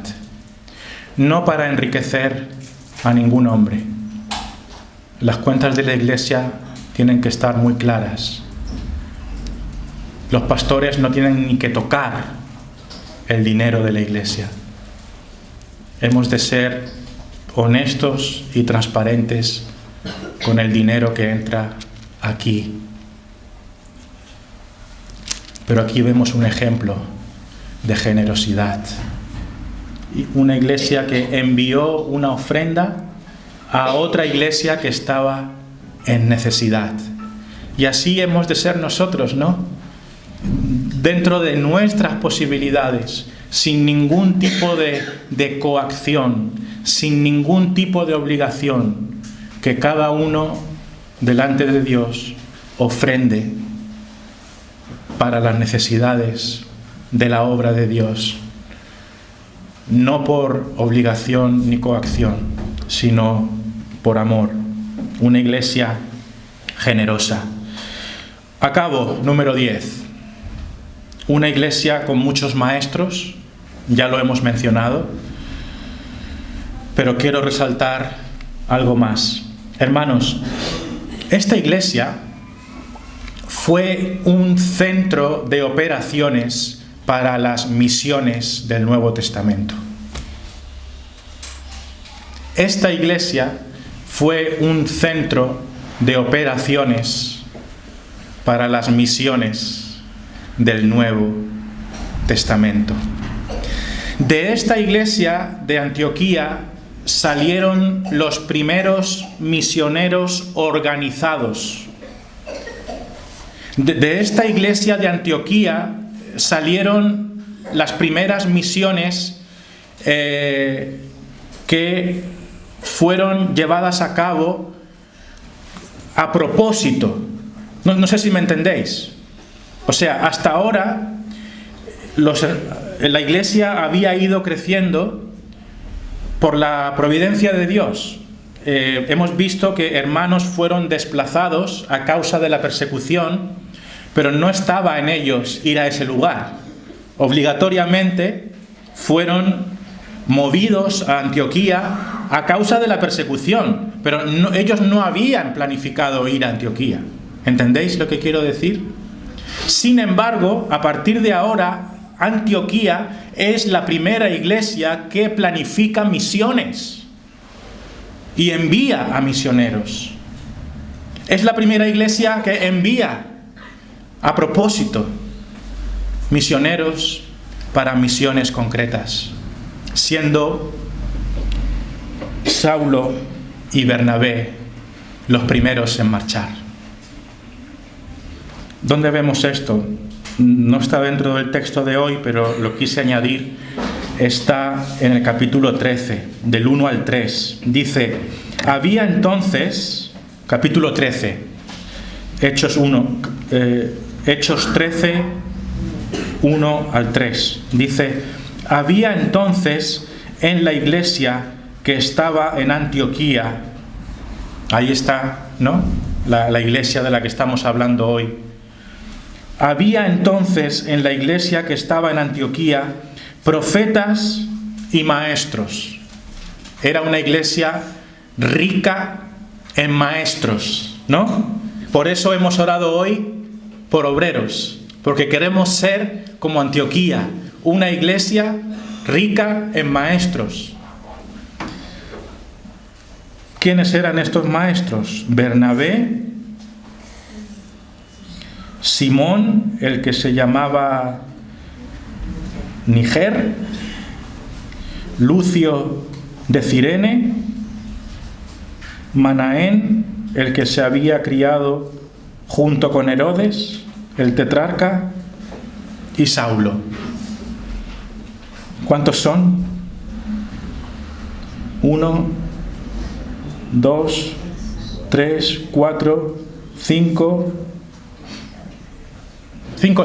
no para enriquecer a ningún hombre. Las cuentas de la iglesia tienen que estar muy claras. Los pastores no tienen ni que tocar el dinero de la iglesia. Hemos de ser honestos y transparentes con el dinero que entra aquí. Pero aquí vemos un ejemplo de generosidad. Y una iglesia que envió una ofrenda a otra iglesia que estaba en necesidad. Y así hemos de ser nosotros, ¿no? Dentro de nuestras posibilidades, sin ningún tipo de coacción, sin ningún tipo de obligación, que cada uno delante de Dios ofrende para las necesidades de la obra de Dios, no por obligación ni coacción, sino por amor. Una iglesia generosa. Acabo, número 10. Una iglesia con muchos maestros, ya lo hemos mencionado, pero quiero resaltar algo más. Hermanos, esta iglesia fue un centro de operaciones para las misiones del Nuevo Testamento. Esta iglesia fue un centro de operaciones para las misiones del Nuevo Testamento. De esta iglesia de Antioquía salieron los primeros misioneros organizados. De esta iglesia de Antioquía salieron las primeras misiones que fueron llevadas a cabo a propósito. No sé si me entendéis. O sea, hasta ahora la iglesia había ido creciendo por la providencia de Dios. Hemos visto que hermanos fueron desplazados a causa de la persecución, pero no estaba en ellos ir a ese lugar. Obligatoriamente fueron movidos a Antioquía a causa de la persecución, pero ellos no habían planificado ir a Antioquía. ¿Entendéis lo que quiero decir? Sin embargo, a partir de ahora, Antioquía es la primera iglesia que planifica misiones y envía a misioneros. Es la primera iglesia que envía a propósito misioneros para misiones concretas, siendo Saulo y Bernabé los primeros en marchar. ¿Dónde vemos esto? No está dentro del texto de hoy, pero lo quise añadir. Está en el capítulo 13, del 1 al 3. Dice: había entonces, capítulo 13, Hechos 13, 1 al 3. Dice: había entonces en la iglesia que estaba en Antioquía, ahí está, ¿no? La iglesia de la que estamos hablando hoy. Había entonces en la iglesia que estaba en Antioquía profetas y maestros. Era una iglesia rica en maestros, ¿no? Por eso hemos orado hoy por obreros, porque queremos ser como Antioquía, una iglesia rica en maestros. ¿Quiénes eran estos maestros? Bernabé, Simón, el que se llamaba Níger, Lucio de Cirene, Manaén, el que se había criado junto con Herodes, el tetrarca, y Saulo. ¿Cuántos son? 1, 2, 3, 4, 5,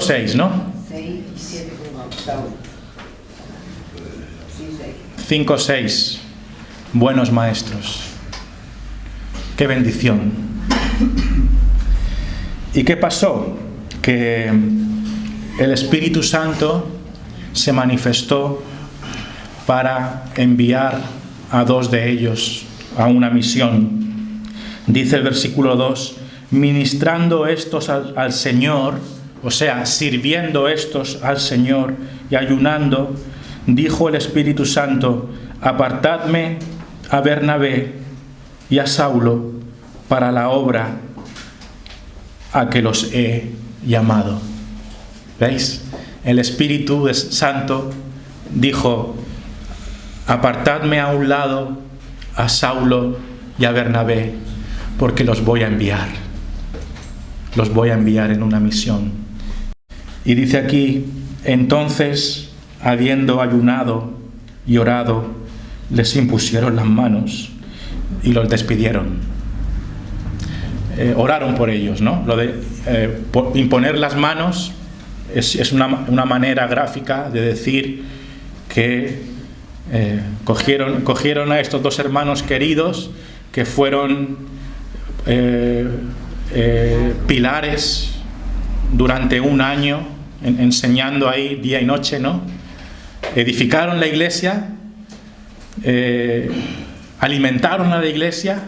6, ¿no? 6 y 7 con 5, 6 buenos maestros. ¡Qué bendición! ¿Y qué pasó? Que el Espíritu Santo se manifestó para enviar a 2 de ellos a una misión. Dice el versículo 2: ministrando estos al Señor, o sea, sirviendo estos al Señor y ayunando, dijo el Espíritu Santo: apartadme a Bernabé y a Saulo para la obra a que los he llamado. ¿Veis? El Espíritu Santo dijo: apartadme a un lado a Saulo y a Bernabé, porque los voy a enviar. Los voy a enviar en una misión. Y dice aquí: entonces, habiendo ayunado y orado, les impusieron las manos y los despidieron. Oraron por ellos, ¿no? Lo de imponer las manos es una manera gráfica de decir que cogieron a estos dos hermanos queridos que fueron pilares durante un año, enseñando ahí día y noche, ¿no? Edificaron la iglesia, alimentaron a la iglesia,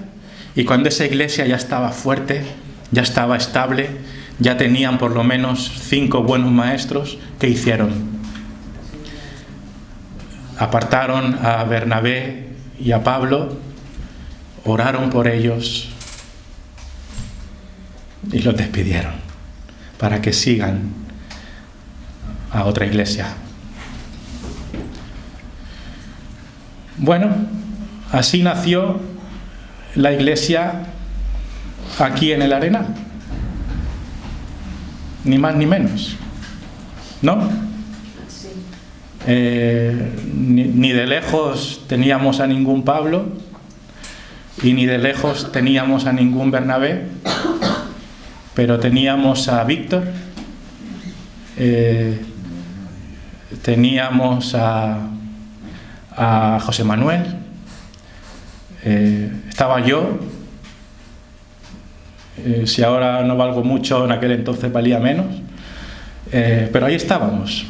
y cuando esa iglesia ya estaba fuerte, ya estaba estable, ya tenían por lo menos 5 buenos maestros, ¿qué hicieron? Apartaron a Bernabé y a Pablo, oraron por ellos y los despidieron para que sigan a otra iglesia. Bueno, así nació la iglesia aquí en el Arenal. Ni más ni menos, ¿no? Sí. Ni de lejos teníamos a ningún Pablo y ni de lejos teníamos a ningún Bernabé, pero teníamos a Víctor, teníamos a José Manuel, estaba yo. Si ahora no valgo mucho, en aquel entonces valía menos, pero ahí estábamos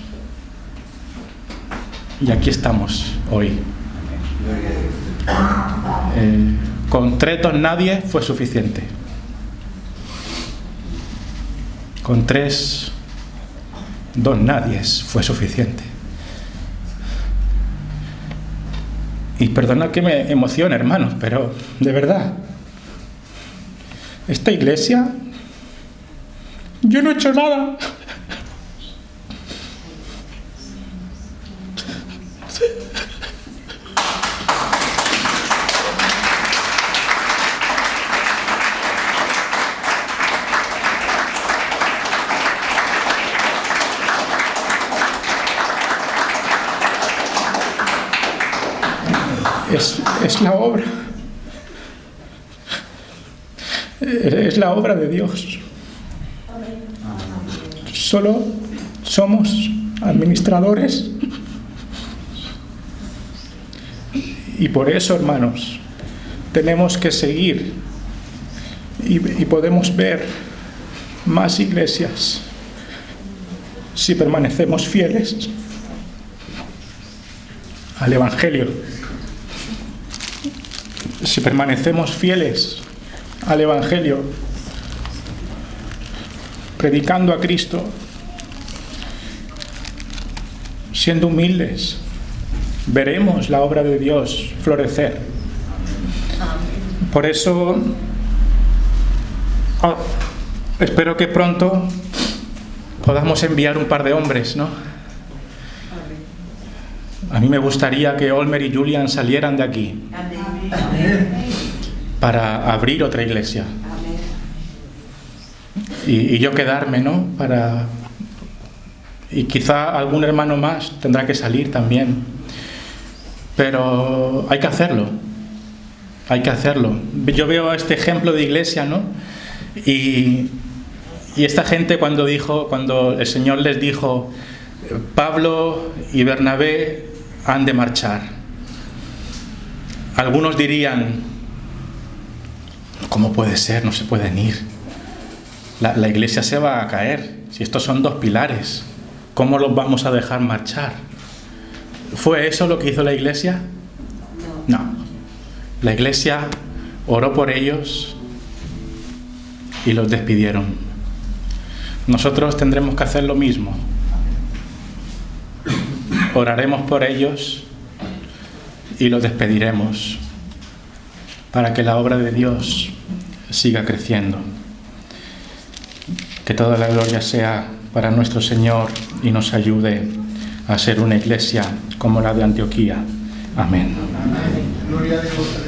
y aquí estamos hoy. Con 3 don nadie fue suficiente. Con 3 don nadies fue suficiente. Y perdonad que me emocione, hermanos, pero de verdad, esta iglesia, yo no he hecho nada. Es la obra. Es la obra de Dios. Solo somos administradores. Y por eso, hermanos, tenemos que seguir y podemos ver más iglesias si permanecemos fieles al Evangelio. Si permanecemos fieles al Evangelio, predicando a Cristo, siendo humildes, veremos la obra de Dios florecer. Por eso, espero que pronto podamos enviar un par de hombres, ¿no? A mí me gustaría que Olmer y Julian salieran de aquí para abrir otra iglesia. Y yo quedarme, ¿no? Y quizá algún hermano más tendrá que salir también. Pero hay que hacerlo. Hay que hacerlo. Yo veo este ejemplo de iglesia, ¿no? Y esta gente cuando el Señor les dijo, Pablo y Bernabé han de marchar. Algunos dirían, ¿cómo puede ser? No se pueden ir. La iglesia se va a caer. Si estos son 2 pilares, ¿cómo los vamos a dejar marchar? ¿Fue eso lo que hizo la iglesia? No. La iglesia oró por ellos y los despidieron. Nosotros tendremos que hacer lo mismo. Oraremos por ellos y los despediremos para que la obra de Dios siga creciendo. Que toda la gloria sea para nuestro Señor y nos ayude a ser una iglesia como la de Antioquía. Amén. Gloria a Dios.